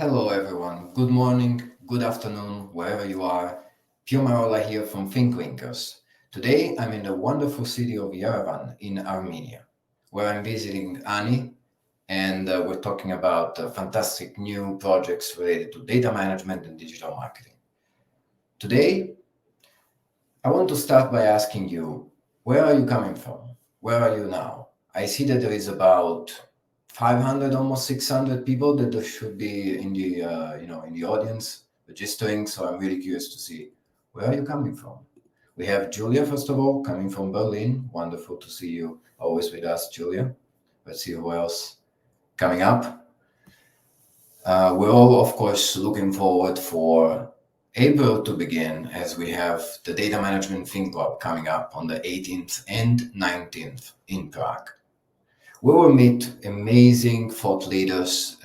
Hello everyone, good morning, good afternoon, wherever you are. Pio Marolla here from Thinkwinkers. Today I'm in the wonderful city of Yerevan in Armenia, where I'm visiting Ani, and we're talking about fantastic new projects related to data management and digital marketing. Today, I want to start by asking you, where are you coming from? Where are you now? I see that there is about 500, almost 600 people that there should be in the in the audience registering. So I'm really curious to see, where are you coming from? We have Julia, first of all, coming from Berlin. Wonderful to see you always with us, Julia. Let's see who else coming up. We're all, of course, looking forward for April to begin, as we have the Data Management Think Club coming up on the 18th and 19th in Prague. We will meet amazing thought leaders,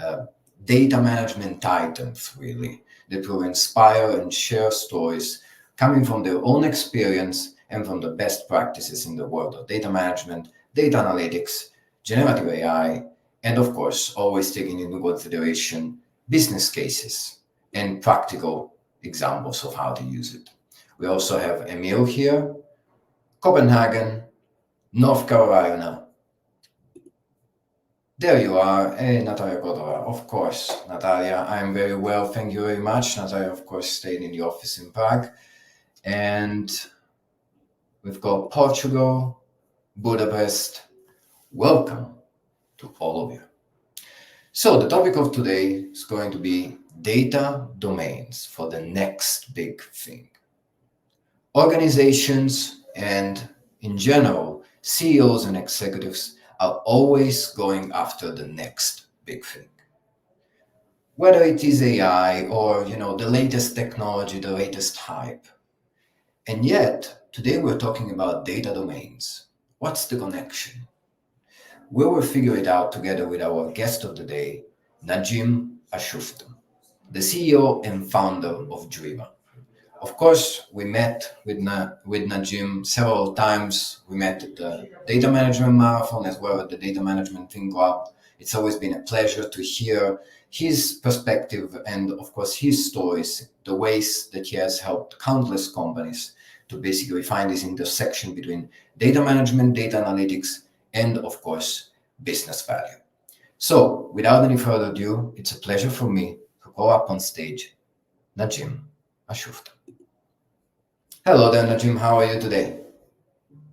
data management titans, really, that will inspire and share stories coming from their own experience and from the best practices in the world of data management, data analytics, generative AI, and of course, always taking into consideration business cases and practical examples of how to use it. We also have Emil here, Copenhagen, North Carolina. There you are. Hey, Natalia Godova. Of course, Natalia, I'm very well. Thank you very much. Natalia, of course, stayed in the office in Prague. And we've got Portugal, Budapest. Welcome to all of you. So the topic of today is going to be data domains for the next big thing. Organizations and, in general, CEOs and executives are always going after the next big thing. Whether it is AI or, the latest technology, the latest hype. And yet, today we're talking about data domains. What's the connection? We will figure it out together with our guest of the day, Nagim Ashufta, the CEO and founder of DRIVA. Of course, we met with Nagim several times. We met at the Data Management Marathon as well as the Data Management Think Club. It's always been a pleasure to hear his perspective and, of course, his stories, the ways that he has helped countless companies to basically find this intersection between data management, data analytics, and, of course, business value. So, without any further ado, it's a pleasure for me to call up on stage Nagim Ashufta. Hello there, Nagim. How are you today?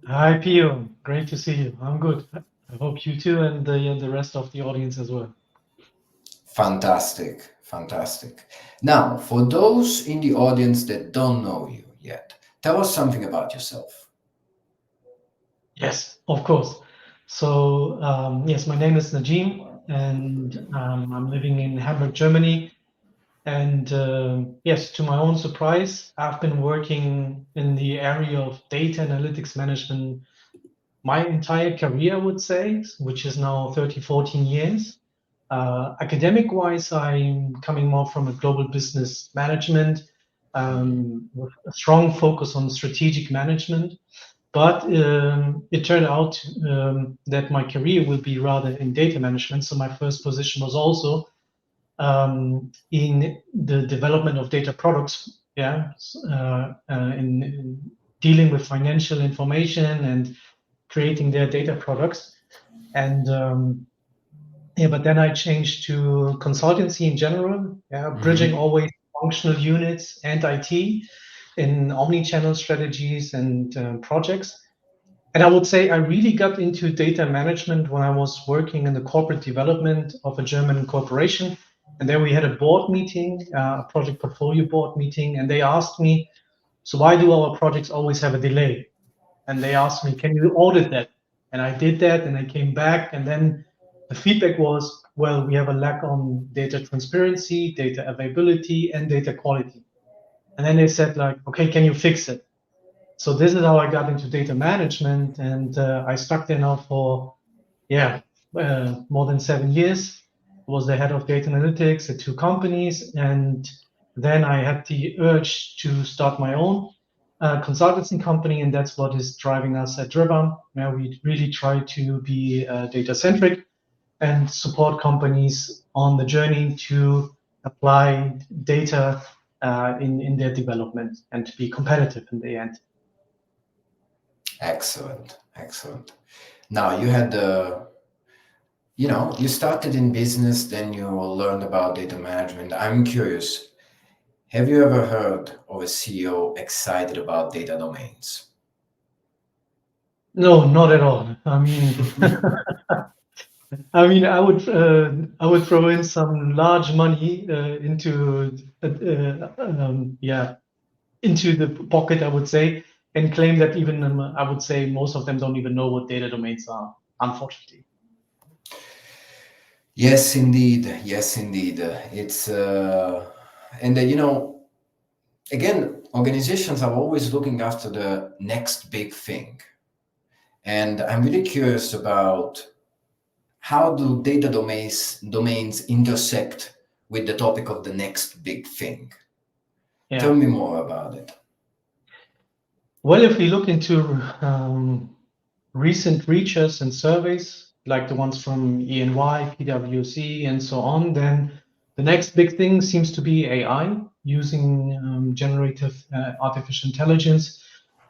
Hi, Pio. Great to see you. I'm good. I hope you too, and the rest of the audience as well. Fantastic, fantastic. Now, for those in the audience that don't know you yet, tell us something about yourself. Yes, of course. So, yes, my name is Nagim, and I'm living in Hamburg, Germany. And yes, to my own surprise, I've been working in the area of data analytics management my entire career, I would say, which is now 14 years. Academic-wise, I'm coming more from a global business management with a strong focus on strategic management. But it turned out that my career will be rather in data management. So my first position was also in the development of data products, in dealing with financial information and creating their data products. And but then I changed to consultancy in general, bridging always functional units and IT in omni-channel strategies and projects. And I would say I really got into data management when I was working in the corporate development of a German corporation. And there we had a board meeting, a project portfolio board meeting, and they asked me, so why do our projects always have a delay? And they asked me, can you audit that? And I did that, and I came back, and then the feedback was, well, we have a lack on data transparency, data availability, and data quality. And then they said, like, okay, can you fix it? So this is how I got into data management, and I stuck there now for, more than 7 years. I was the head of data analytics at 2 companies, and then I had the urge to start my own consultancy company, and that's what is driving us at DRIVA, where we really try to be data-centric and support companies on the journey to apply data in their development and to be competitive in the end. Excellent, excellent. Now you had you started in business, then you learned about data management. I'm curious, have you ever heard of a CEO excited about data domains? No, not at all. I mean, I would throw in some large money into into the pocket, I would say, and claim that even I would say most of them don't even know what data domains are, unfortunately. Yes, indeed. Yes, indeed. It's and again, organizations are always looking after the next big thing, and I'm really curious about how do data domains intersect with the topic of the next big thing. Yeah. Tell me more about it. Well, if we look into recent research and surveys, like the ones from EY, PwC, and so on, then the next big thing seems to be AI, using generative artificial intelligence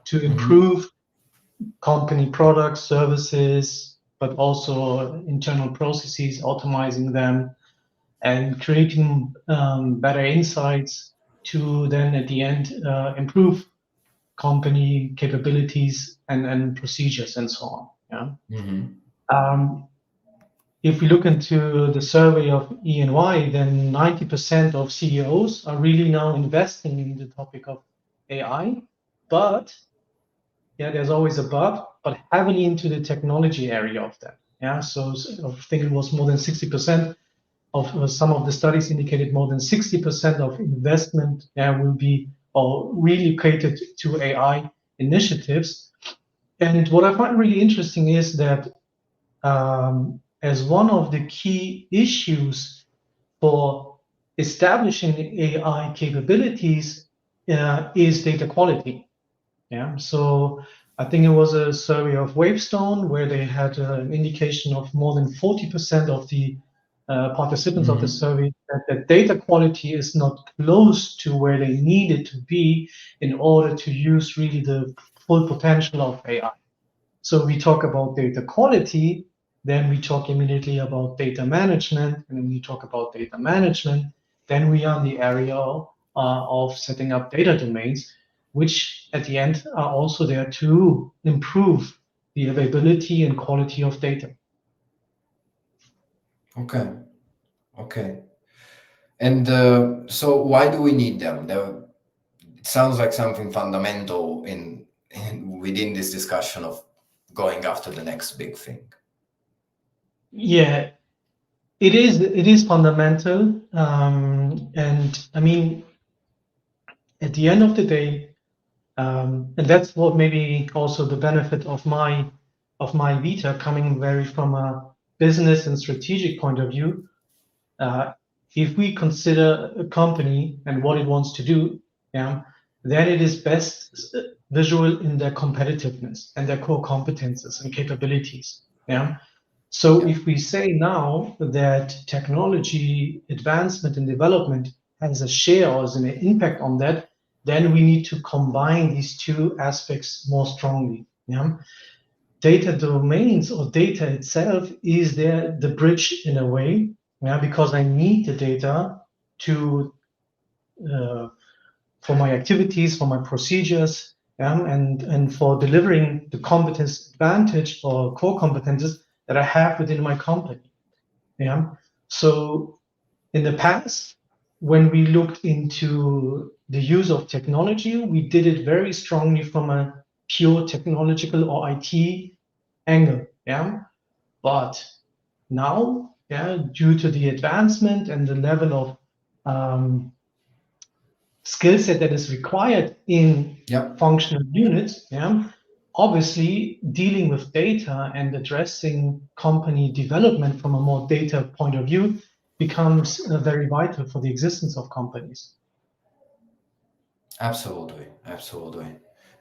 to improve company products, services, but also internal processes, automizing them, and creating better insights to then at the end improve company capabilities and procedures and so on. If we look into the survey of E&Y, then 90% of CEOs are really now investing in the topic of AI, but there's always a but heavily into the technology area of that. So I think it was more than 60% of some of the studies indicated more than 60% of investment will be relocated to AI initiatives. And what I find really interesting is that as one of the key issues for establishing AI capabilities is data quality. So I think it was a survey of Wavestone where they had an indication of more than 40% of the participants of the survey that data quality is not close to where they need it to be in order to use really the full potential of AI. So we talk about data quality, then we talk immediately about data management, and when we talk about data management, then we are in the area of setting up data domains, which at the end are also there to improve the availability and quality of data. Okay. And so why do we need them? It sounds like something fundamental within this discussion of going after the next big thing. Yeah, it is fundamental. And I mean, at the end of the day, and that's what maybe also the benefit of my vita coming very from a business and strategic point of view. If we consider a company and what it wants to do, then it is best visual in their competitiveness and their core competences and capabilities. So if we say now that technology advancement and development has a share or has an impact on that, then we need to combine these two aspects more strongly. Data domains or data itself is the bridge in a way, because I need the data to for my activities, for my procedures, and for delivering the competence advantage or core competences that I have within my company. So in the past, when we looked into the use of technology, we did it very strongly from a pure technological or IT angle. But now, due to the advancement and the level of skill set that is required in functional units, obviously dealing with data and addressing company development from a more data point of view becomes very vital for the existence of companies. Absolutely.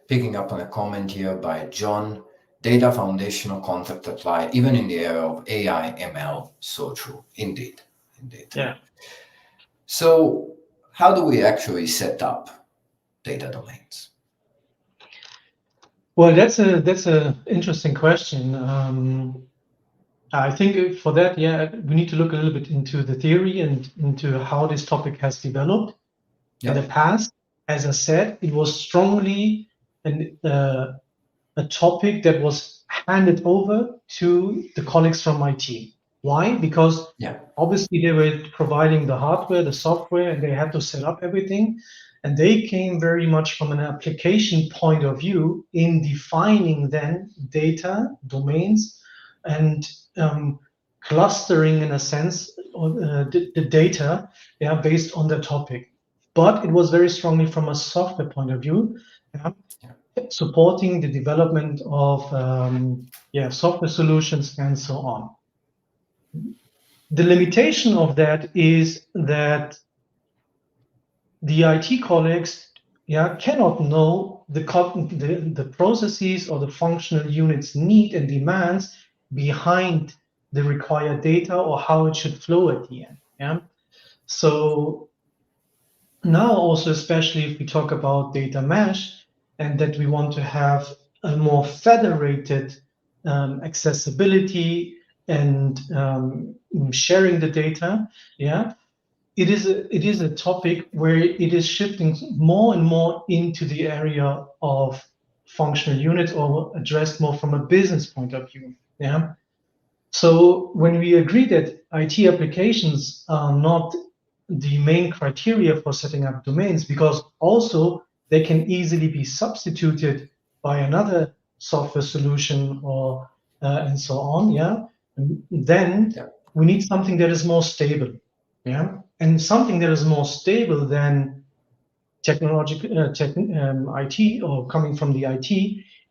Picking up on a comment here by John, data foundational concept applied even in the area of AI, ML. So true. Indeed. Yeah. So how do we actually set up data domains? Well, that's a interesting question. I think for that, we need to look a little bit into the theory and into how this topic has developed. In the past. As I said, it was strongly a topic that was handed over to the colleagues from my team. Why? Because obviously they were providing the hardware, the software, and they had to set up everything. And they came very much from an application point of view in defining then data, domains, and clustering in a sense the data based on the topic. But it was very strongly from a software point of view, supporting the development of software solutions and so on. The limitation of that is that the IT colleagues cannot know the processes or the functional units need and demands behind the required data or how it should flow at the end. So now also, especially if we talk about data mesh and that we want to have a more federated accessibility and sharing the data, it is a topic where it is shifting more and more into the area of functional units or addressed more from a business point of view. So when we agree that IT applications are not the main criteria for setting up domains, because also they can easily be substituted by another software solution or and so on, then we need something that is more stable, and something that is more stable than technological IT or coming from the IT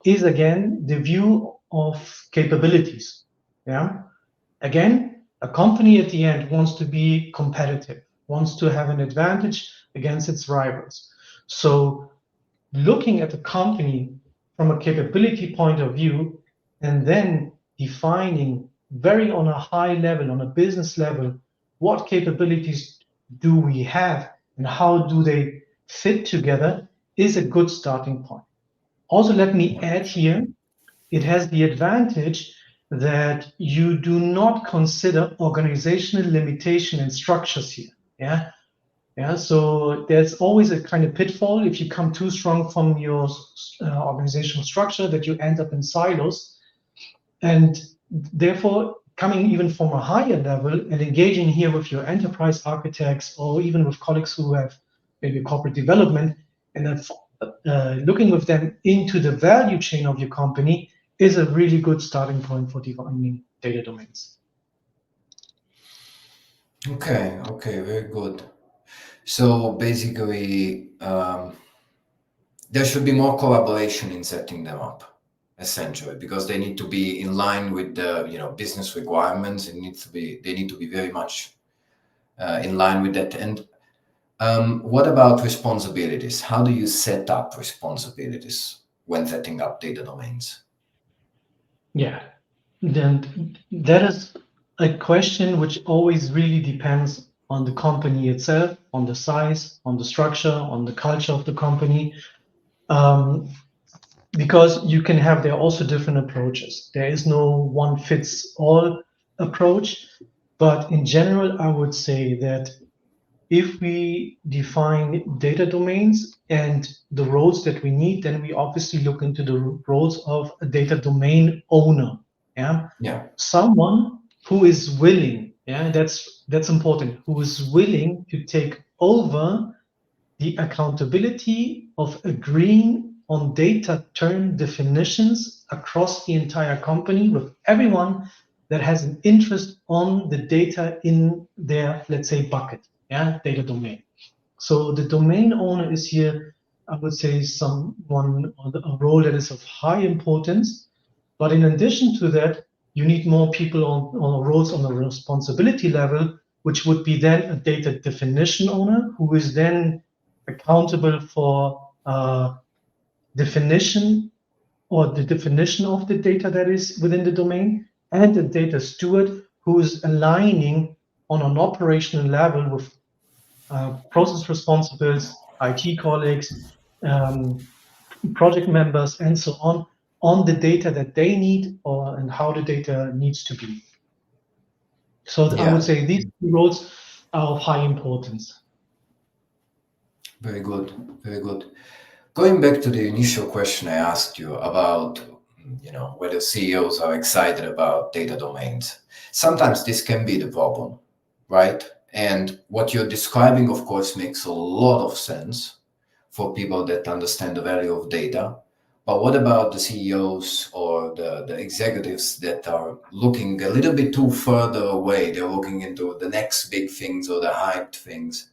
is again the view of capabilities. Again, a company at the end wants to be competitive, wants to have an advantage against its rivals. So looking at the company from a capability point of view and then defining very on a high level, on a business level, what capabilities do we have and how do they fit together is a good starting point. Also, let me add here, it has the advantage that you do not consider organizational limitation and structures here. So there's always a kind of pitfall if you come too strong from your organizational structure that you end up in silos. And therefore, coming even from a higher level and engaging here with your enterprise architects or even with colleagues who have maybe corporate development and then looking with them into the value chain of your company is a really good starting point for defining data domains. Okay, very good. So basically, there should be more collaboration in setting them up, essentially, because they need to be in line with the business requirements. They need to be very much in line with that. And what about responsibilities? How do you set up responsibilities when setting up data domains? Then that is a question which always really depends on the company itself, on the size, on the structure, on the culture of the company, because you can have there also different approaches. There is no one fits all approach, but in general, I would say that if we define data domains and the roles that we need, then we obviously look into the roles of a data domain owner. Someone who is willing, that's important, who is willing to take over the accountability of agreeing on data term definitions across the entire company with everyone that has an interest on the data in their, let's say, bucket, data domain. So the domain owner is here, I would say, someone or a role that is of high importance. But in addition to that, you need more people on roles on the responsibility level, which would be then a data definition owner, who is then accountable for definition or the definition of the data that is within the domain, and the data steward who is aligning on an operational level with process responsibles, IT colleagues, project members, and so on the data that they need and how the data needs to be. So I would say these two roles are of high importance. Very good, very good. Going back to the initial question I asked you about, whether CEOs are excited about data domains. Sometimes this can be the problem, right? And what you're describing, of course, makes a lot of sense for people that understand the value of data. But what about the CEOs or the executives that are looking a little bit too further away? They're looking into the next big things or the hyped things,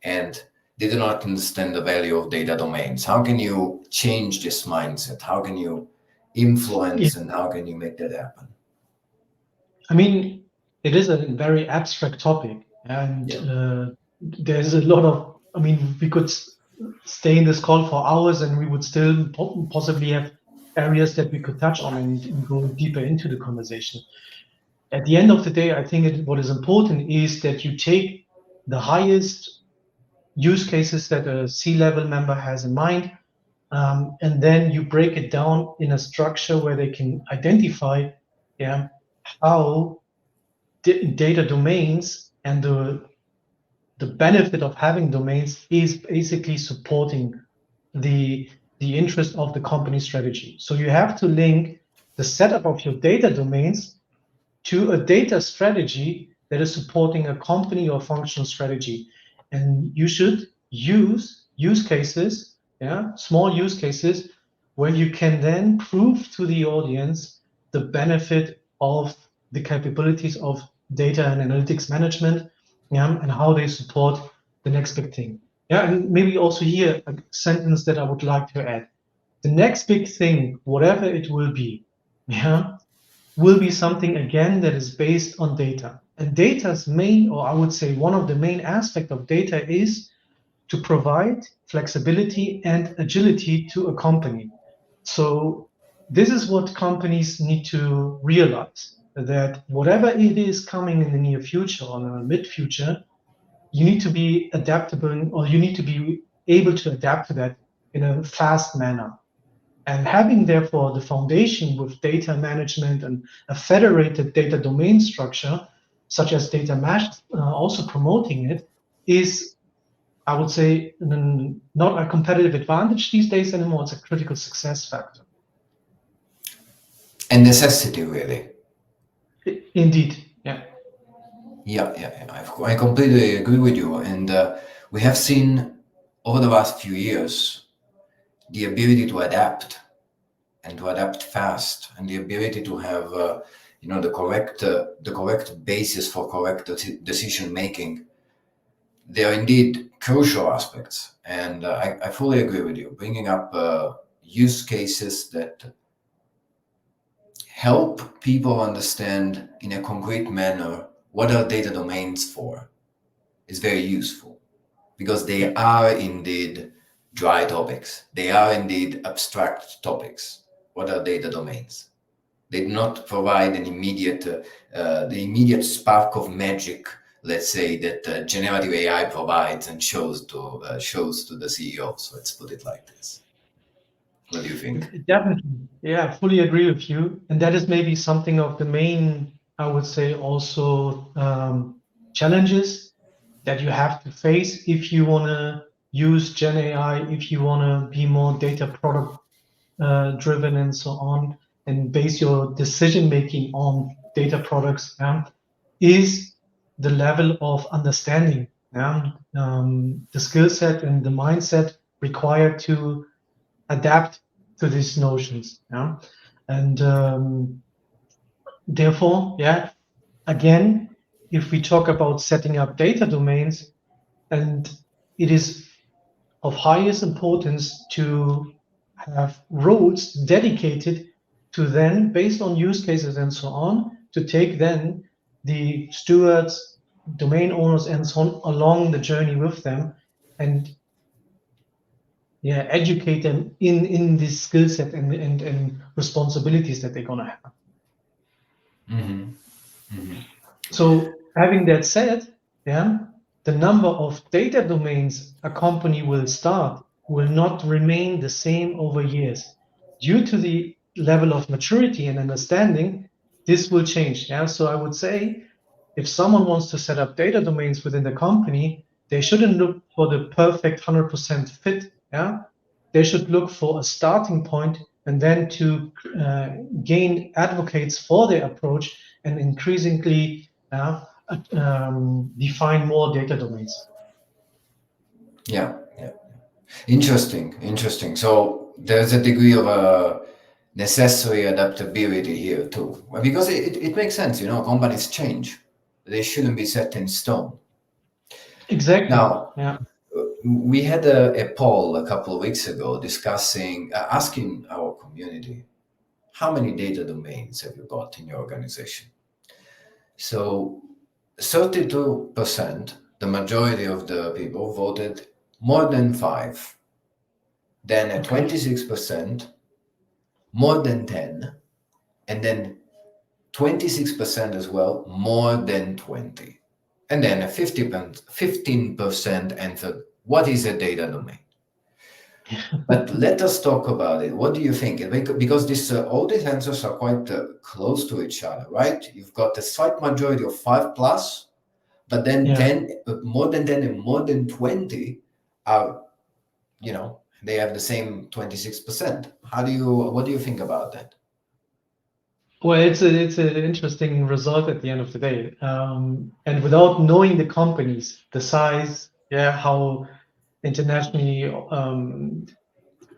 and they do not understand the value of data domains. How can you change this mindset? How can you influence and how can you make that happen? I mean, it is a very abstract topic, and there's a lot of, we could stay in this call for hours and we would still possibly have areas that we could touch on and go deeper into the conversation. At the end of the day, I think what is important is that you take the highest use cases that a C-level member has in mind, and then you break it down in a structure where they can identify how data domains and the benefit of having domains is basically supporting the interest of the company strategy. So you have to link the setup of your data domains to a data strategy that is supporting a company or functional strategy. And you should use use cases, small use cases, where you can then prove to the audience the benefit of the capabilities of data and analytics management, and how they support the next big thing. And maybe also here a sentence that I would like to add. The next big thing, whatever it will be, will be something again that is based on data. And data's main, or I would say one of the main aspects of data, is to provide flexibility and agility to a company. So this is what companies need to realize, that whatever it is coming in the near future or the mid future, you need to be adaptable, or you need to be able to adapt to that in a fast manner. And having, therefore, the foundation with data management and a federated data domain structure, such as data mesh, also promoting it, is, I would say, not a competitive advantage these days anymore. It's a critical success factor. And necessity, really. Indeed, I completely agree with you. And we have seen over the last few years the ability to adapt and to adapt fast, and the ability to have the correct basis for correct decision making. They are indeed crucial aspects, and I fully agree with you. Bringing up use cases that help people understand in a concrete manner what are data domains for is very useful, because they are indeed dry topics. They are indeed abstract topics. What are data domains? They do not provide an the immediate spark of magic, let's say, that generative AI provides and shows to the CEOs. Let's put it like this. What do you think? Definitely. I fully agree with you. And that is maybe something of the main, I would say, also challenges that you have to face if you want to use Gen AI, if you want to be more data product driven and so on, and base your decision making on data products, is the level of understanding, the skill set and the mindset required to adapt to these notions. And therefore, again, if we talk about setting up data domains, and it is of highest importance to have roles dedicated to then, based on use cases and so on, to take then the stewards, domain owners, and so on along the journey with them, and educate them in this skill set and responsibilities that they're gonna have. Mm-hmm. Mm-hmm. So having that said, the number of data domains a company will start will not remain the same over years. Due to the level of maturity and understanding, this will change. Yeah? So I would say if someone wants to set up data domains within the company, they shouldn't look for the perfect 100% fit. Yeah? They should look for a starting point and then to gain advocates for their approach and increasingly define more data domains. Yeah, yeah. Interesting. So there's a degree of necessary adaptability here too, because it makes sense. Companies change; they shouldn't be set in stone. Exactly. Now, Yeah. we had a poll a couple of weeks ago discussing, asking our community, how many data domains have you got in your organization? So 32%, the majority of the people voted more than 5. Then at 26%, more than 10. And then 26% as well, more than 20. And then 15% answered, what is a data domain? But let us talk about it. What do you think? Because all these answers are quite close to each other, right? You've got a slight majority of 5 plus, but then 10, more than 10 and more than 20 are, they have the same 26%. What do you think about that? Well, it's an interesting result at the end of the day. And without knowing the companies, the size, how internationally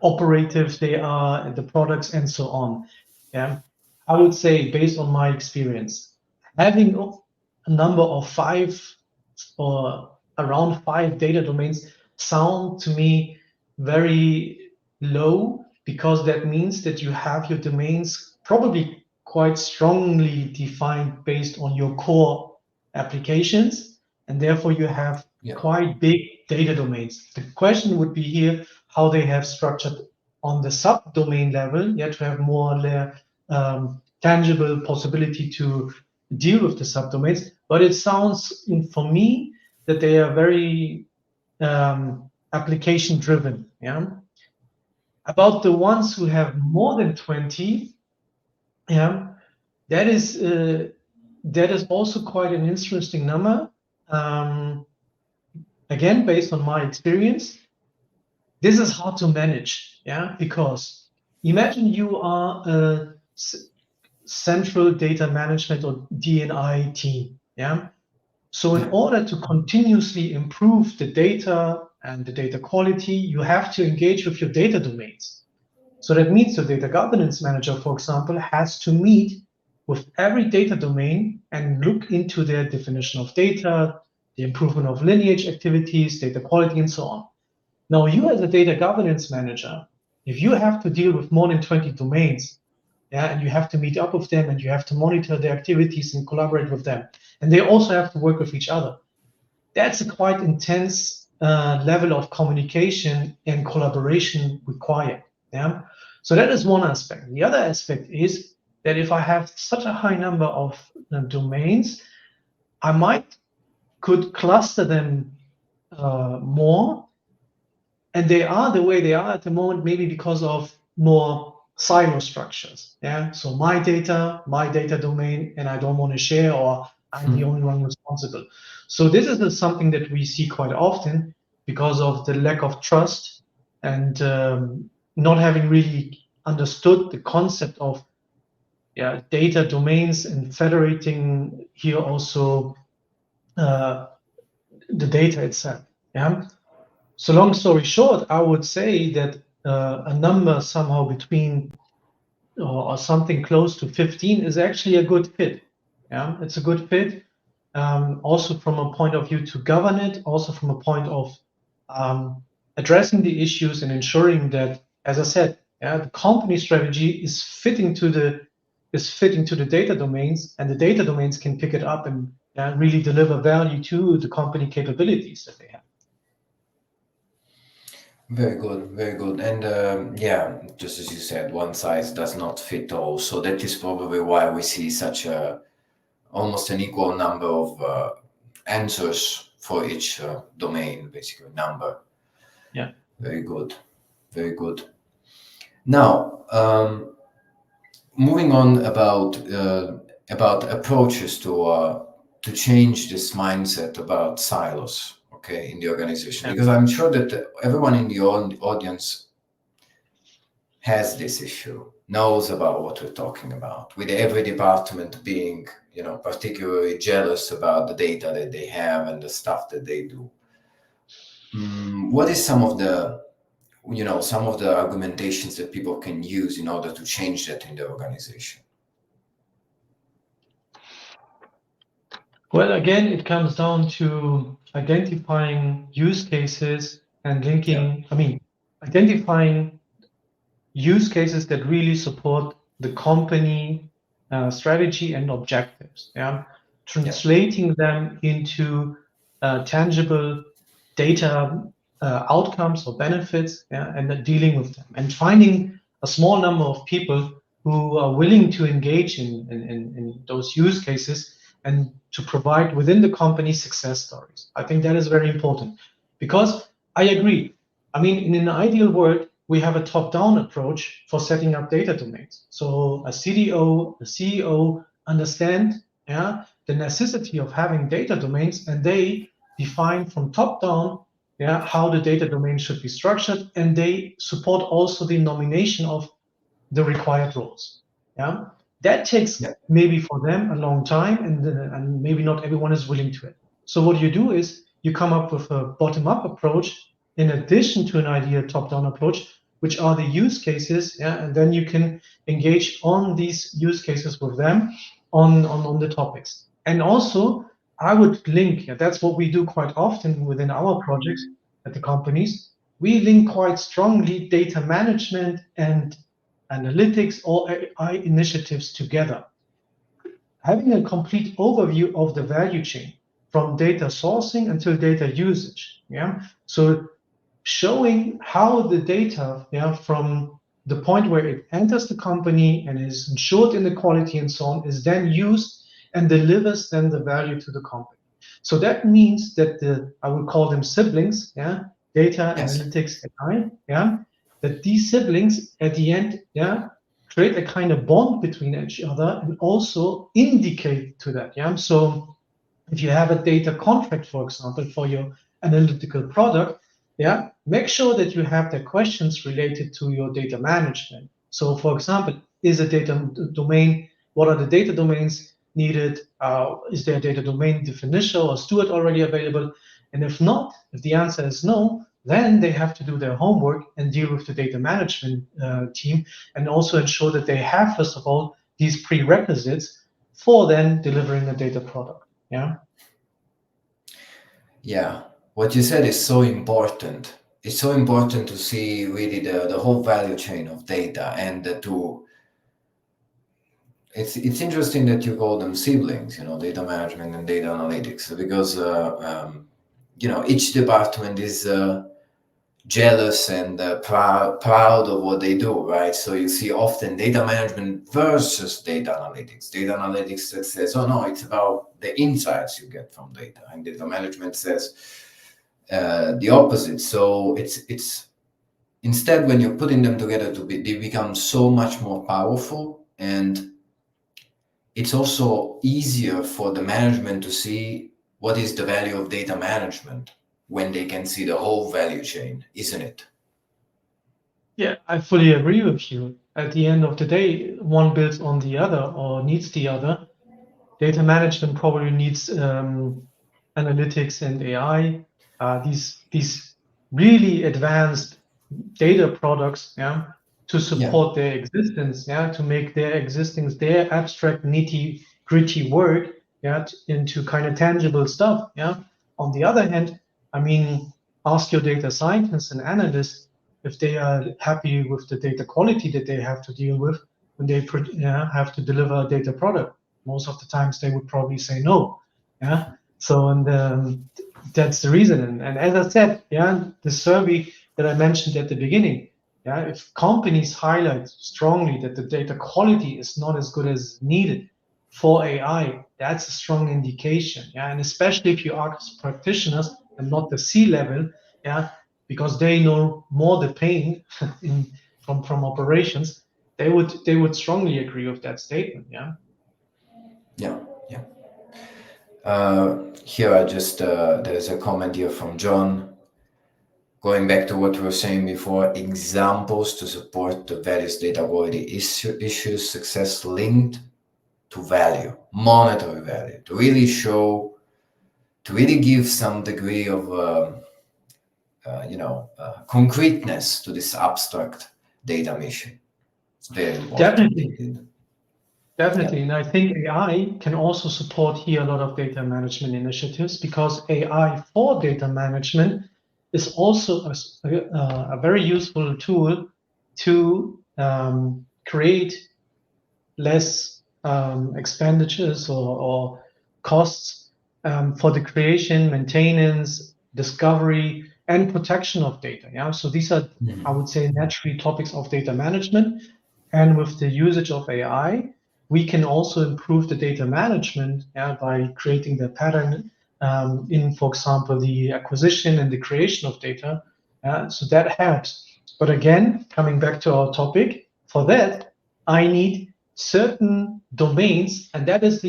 operative they are, and the products and so on. Yeah, I would say based on my experience, having a number of 5 or around 5 data domains sound to me very low, because that means that you have your domains probably quite strongly defined based on your core applications, and therefore you have quite big data domains. The question would be here how they have structured on the subdomain level, to have more tangible possibility to deal with the subdomains. But it sounds for me that they are very application driven. Yeah. About the ones who have more than 20, that is also quite an interesting number. Again, based on my experience, this is hard to manage, because imagine you are a central data management or D&I team, So in order to continuously improve the data and the data quality, you have to engage with your data domains. So that means the data governance manager, for example, has to meet with every data domain and look into their definition of data, the improvement of lineage activities, data quality, and so on. Now, you as a data governance manager, if you have to deal with more than 20 domains, and you have to meet up with them and you have to monitor their activities and collaborate with them, and they also have to work with each other, that's a quite intense level of communication and collaboration required. So that is one aspect. The other aspect is that if I have such a high number of domains, I could cluster them more. And they are the way they are at the moment, maybe because of more silo structures. So my data domain, and I don't want to share, or I'm the only one responsible. So this is something that we see quite often because of the lack of trust and not having really understood the concept of data domains and federating here also the data itself. So long story short, I would say that a number somehow between or something close to 15 is actually a good fit. It's a good fit. Also from a point of view to govern it, also from a point of addressing the issues and ensuring that, as I said, the company strategy is fitting to the data domains, and the data domains can pick it up and really deliver value to the company capabilities that they have. Very good. And just as you said, one size does not fit all. So that is probably why we see such almost an equal number of answers for each domain, basically number. Yeah. Very good. Very good. Now, moving on about approaches to change this mindset about silos, okay, in the organization, because I'm sure that everyone in the audience has this issue, knows about what we're talking about, with every department being, particularly jealous about the data that they have and the stuff that they do. What is some of the argumentations that people can use in order to change that in the organization? Well, again, it comes down to identifying use cases and linking, identifying use cases that really support the company strategy and objectives. Translating them into tangible data outcomes or benefits, and then dealing with them, and finding a small number of people who are willing to engage in those use cases and to provide within the company success stories. I think that is very important, because I agree. In an ideal world, we have a top-down approach for setting up data domains. So a CDO, a CEO understand the necessity of having data domains, and they define from top down how the data domain should be structured, and they support also the nomination of the required roles. That takes maybe for them a long time, and maybe not everyone is willing to it. So what you do is you come up with a bottom-up approach in addition to an ideal top-down approach, which are the use cases, and then you can engage on these use cases with them on the topics. And also, I would link, that's what we do quite often within our projects at the companies. We link quite strongly data management and analytics or AI initiatives together. Having a complete overview of the value chain from data sourcing until data usage. So showing how the data from the point where it enters the company and is ensured in the quality and so on is then used and delivers then the value to the company. So that means that I would call them siblings, data, analytics, AI, that these siblings at the end, create a kind of bond between each other and also indicate to that. So if you have a data contract, for example, for your analytical product, make sure that you have the questions related to your data management. So for example, is a data domain, what are the data domains needed? Is there a data domain definition or steward already available? And if not, if the answer is no, then they have to do their homework and deal with the data management team, and also ensure that they have, first of all, these prerequisites for then delivering a data product. What you said is so important. It's so important to see really the whole value chain of data, and it's interesting that you call them siblings, data management and data analytics, because each department is jealous and proud of what they do, right? So you see often data management versus data analytics. Data analytics that says, oh no, it's about the insights you get from data, and data management says the opposite. So it's instead, when you're putting them together, they become so much more powerful, and it's also easier for the management to see what is the value of data management when they can see the whole value chain, isn't it? Yeah, I fully agree with you. At the end of the day, one builds on the other or needs the other. Data management probably needs analytics and AI, these really advanced data products, to support their existence, to make their existence, their abstract, nitty-gritty work, into kind of tangible stuff. On the other hand, ask your data scientists and analysts if they are happy with the data quality that they have to deal with when they have to deliver a data product. Most of the times they would probably say no. So, and that's the reason. And as I said, the survey that I mentioned at the beginning, if companies highlight strongly that the data quality is not as good as needed, for AI, that's a strong indication. Yeah, and especially if you ask practitioners and not the C-level, yeah, because they know more the pain from operations, they would strongly agree with that statement. Yeah. Yeah, yeah. Here I just there's a comment here from John. Going back to what we were saying before, examples to support the various data quality issues, success linked to value, monetary value, to really show, to really give some degree of, concreteness to this abstract data mission. It's very important. Definitely, and I think AI can also support here a lot of data management initiatives, because AI for data management is also a very useful tool to create less expenditures or costs for the creation, maintenance, discovery, and protection of data. Yeah, so these are, I would say, naturally topics of data management, and with the usage of AI, we can also improve the data management by creating the pattern in, for example, the acquisition and the creation of data. So that helps. But again, coming back to our topic, for that, I need certain domains, and that is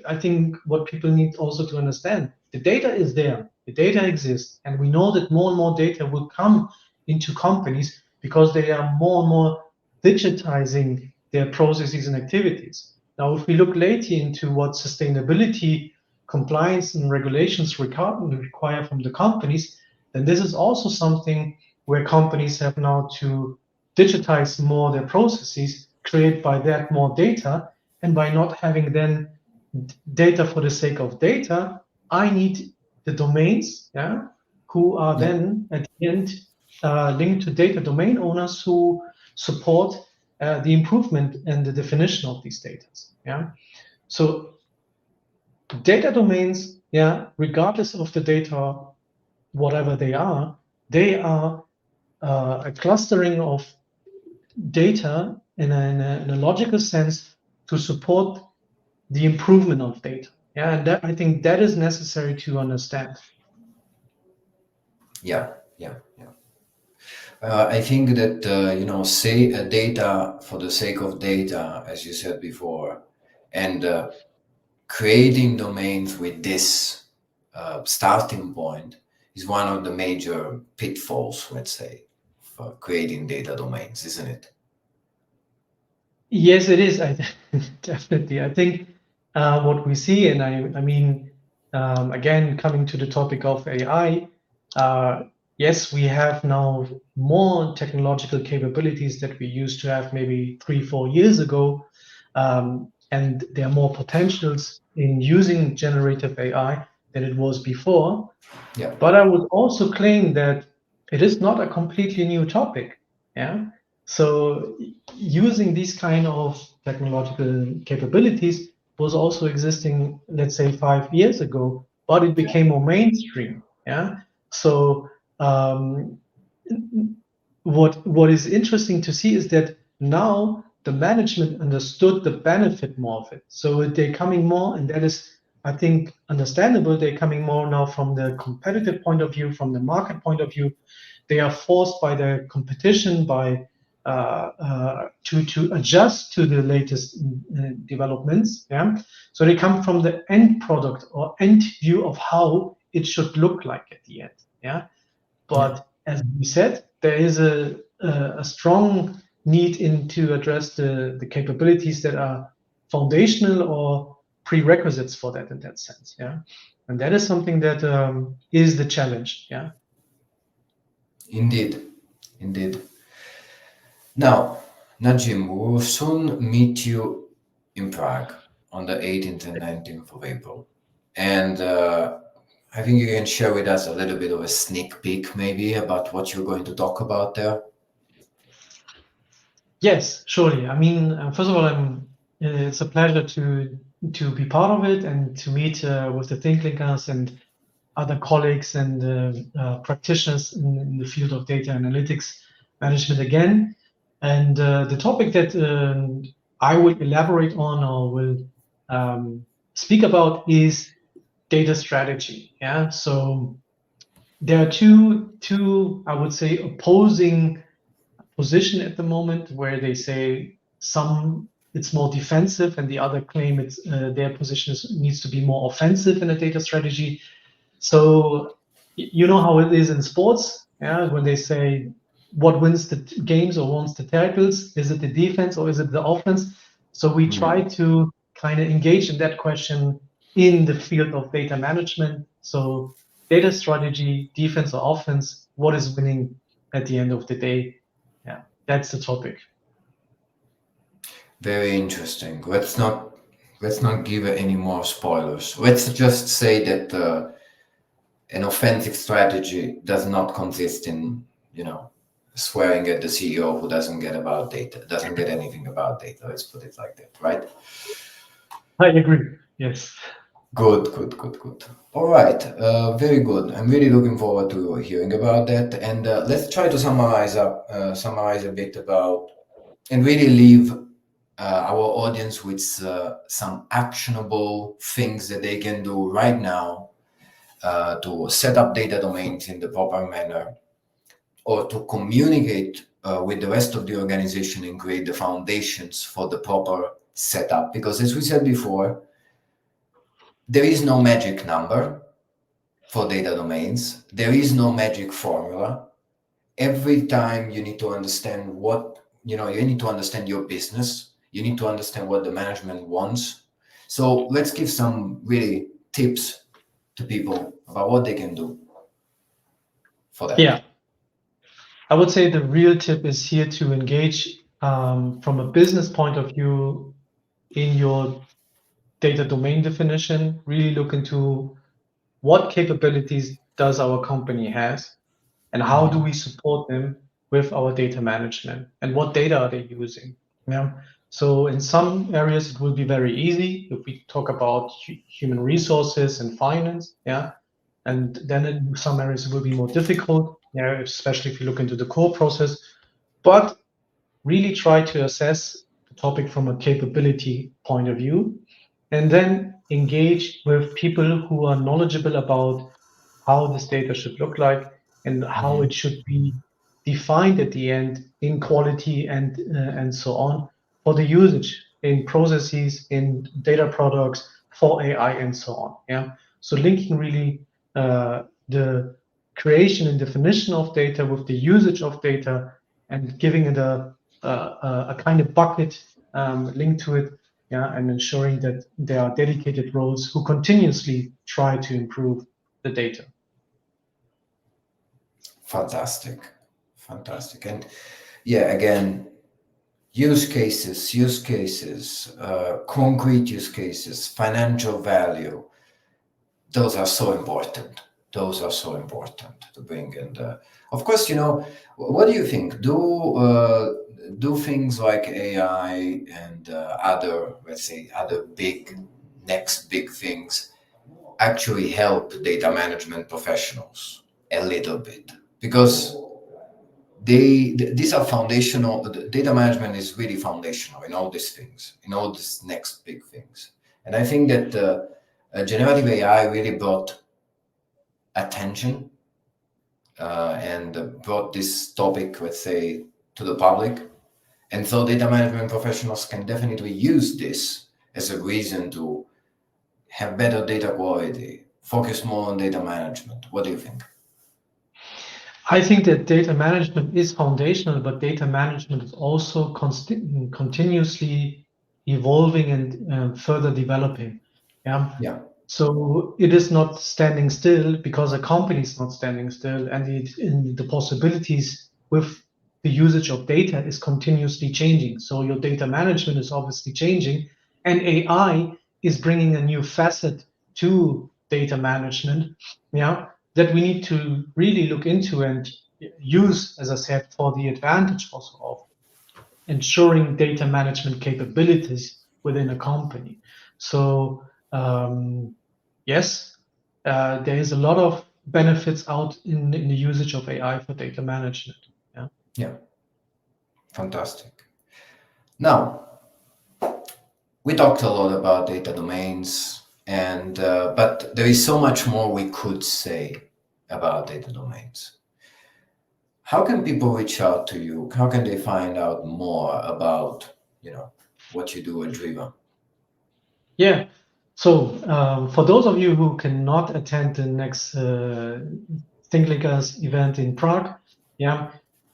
I think what people need also to understand. The data is there, the data exists, and we know that more and more data will come into companies because they are more and more digitizing their processes and activities. Now, if we look lately into what sustainability, compliance, and regulations require from the companies, then this is also something where companies have now to digitize more their processes, create by that more data, and by not having then data for the sake of data, I need the domains, who are then at the end linked to data domain owners who support the improvement and the definition of these data. Yeah, so data domains, regardless of the data, whatever they are a clustering of data in a logical sense to support the improvement of data. Yeah, and I think that is necessary to understand. Yeah. I think that, say data for the sake of data, as you said before, and creating domains with this starting point is one of the major pitfalls, let's say, for creating data domains, isn't it? Yes, it is. Definitely. I think what we see, and I mean, again, coming to the topic of AI, yes, we have now more technological capabilities that we used to have maybe 3-4 years ago, and there are more potentials in using generative AI than it was before. Yeah. But I would also claim that it is not a completely new topic. Yeah. So using these kind of technological capabilities was also existing, let's say, 5 years ago, but it became more mainstream. Yeah. So what is interesting to see is that now the management understood the benefit more of it. So they're coming more, and that is, I think, understandable. They're coming more now from the competitive point of view, from the market point of view. They are forced by the competition, by to adjust to the latest developments. Yeah, so they come from the end product or end view of how it should look like at the end. Yeah, but as we said, there is a strong need to address the capabilities that are foundational or prerequisites for that in that sense. Yeah, and that is something that is the challenge. Yeah. Indeed. Now, Nagim, we will soon meet you in Prague on the 18th and 19th of April. And I think you can share with us a little bit of a sneak peek maybe about what you're going to talk about there. Yes, surely. I mean, first of all, it's a pleasure to be part of it and to meet with the ThinkLinkers and other colleagues and practitioners in the field of data analytics management again. And the topic that I will elaborate on or will speak about is data strategy. Yeah, so there are two I would say opposing position at the moment, where they say some it's more defensive and the other claim it's their position needs to be more offensive in a data strategy. So you know how it is in sports, yeah, when they say what wins the games or wins the titles, is it the defense or is it the offense? So we try to kind of engage in that question in the field of data management. So data strategy, defense or offense, what is winning at the end of the day? Yeah, that's the topic. Very interesting. Let's not give any more spoilers. Let's just say that an offensive strategy does not consist in, swearing at the CEO who doesn't get anything about data. Let's put it like that, right? I agree. Yes. Good. All right, very good. I'm really looking forward to hearing about that. And let's try to summarize a bit about, and really leave our audience with some actionable things that they can do right now to set up data domains in the proper manner, or to communicate with the rest of the organization and create the foundations for the proper setup. Because as we said before, there is no magic number for data domains. There is no magic formula. Every time you need to understand you need to understand your business. You need to understand what the management wants. So let's give some really tips to people about what they can do for that. Yeah. I would say the real tip is here to engage from a business point of view in your data domain definition. Really look into what capabilities does our company has, and how do we support them with our data management, and what data are they using. Yeah. So in some areas it will be very easy if we talk about human resources and finance. Yeah. And then in some areas it will be more difficult, yeah, especially if you look into the core process. But really try to assess the topic from a capability point of view, and then engage with people who are knowledgeable about how this data should look like and how it should be defined at the end in quality and so on, for the usage in processes, in data products, for AI and so on. Yeah. So linking really the creation and definition of data with the usage of data, and giving it a kind of bucket link to it, yeah, and ensuring that there are dedicated roles who continuously try to improve the data. Fantastic. And yeah, again, use cases, concrete use cases, financial value. Those are so important to bring. And of course, what do you think? Do things like AI and other, let's say, next big things actually help data management professionals a little bit? Because these are foundational. Data management is really foundational in all these things, in all these next big things. And I think that generative AI really brought attention and brought this topic, let's say, to the public. And so data management professionals can definitely use this as a reason to have better data quality, focus more on data management. What do you think? I think that data management is foundational, but data management is also continuously evolving and further developing. Yeah. Yeah. So it is not standing still, because a company is not standing still, and the possibilities with the usage of data is continuously changing. So your data management is obviously changing, and AI is bringing a new facet to data management. Yeah, that we need to really look into and use, as I said, for the advantage also of ensuring data management capabilities within a company. So yes, there is a lot of benefits out in the usage of AI for data management. Yeah. Fantastic. Now, We talked a lot about data domains, and but there is so much more we could say about data domains. How can people reach out to you? How can they find out more about, what you do at DRIVA? Yeah. So for those of you who cannot attend the next ThinkLinkers event in Prague, yeah,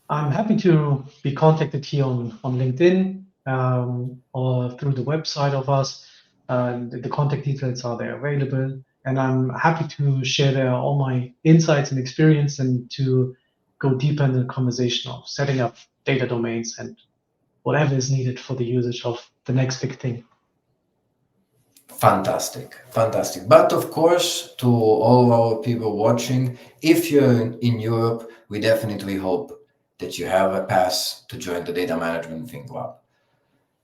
I'm happy to be contacted here on LinkedIn or through the website of us. The contact details are there available, and I'm happy to share there all my insights and experience and to go deeper in the conversation of setting up data domains and whatever is needed for the usage of the next big thing. Fantastic, fantastic. But of course, to all our people watching, if you're in Europe, we definitely hope that you have a pass to join the Data Management Think Club.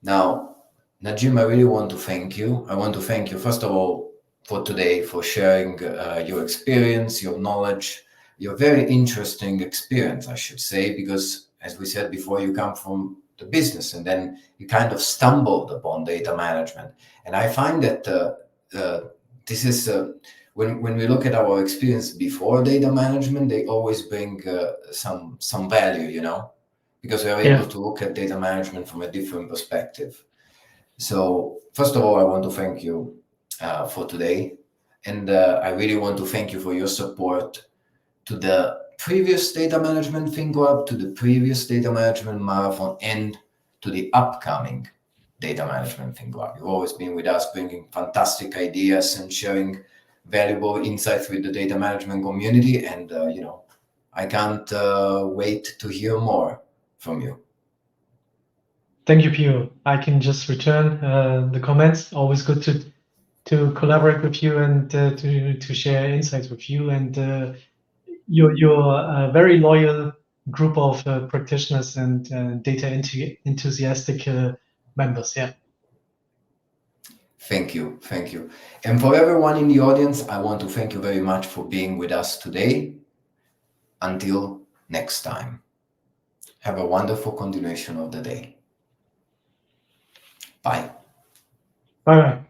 Now, Nagim, I really want to thank you. I want to thank you, first of all, for today, for sharing your experience, your knowledge, your very interesting experience, I should say, because as we said before, you come from the business and then you kind of stumbled upon data management. And I find that this is, when we look at our experience before data management, they always bring some value, because we are able to look at data management from a different perspective. So first of all, I want to thank you for today. And I really want to thank you for your support to the previous Data Management Think Club, to the previous Data Management Marathon, and to the upcoming Data Management Think Club. You've always been with us, bringing fantastic ideas and sharing valuable insights with the data management community. And, I can't wait to hear more from you. Thank you, Pio. I can just return the comments. Always good to collaborate with you and to share insights with you. And you're a very loyal group of practitioners and data enthusiastic members. Yeah. Thank you. Thank you. And for everyone in the audience, I want to thank you very much for being with us today. Until next time, have a wonderful continuation of the day. Bye. Bye-bye.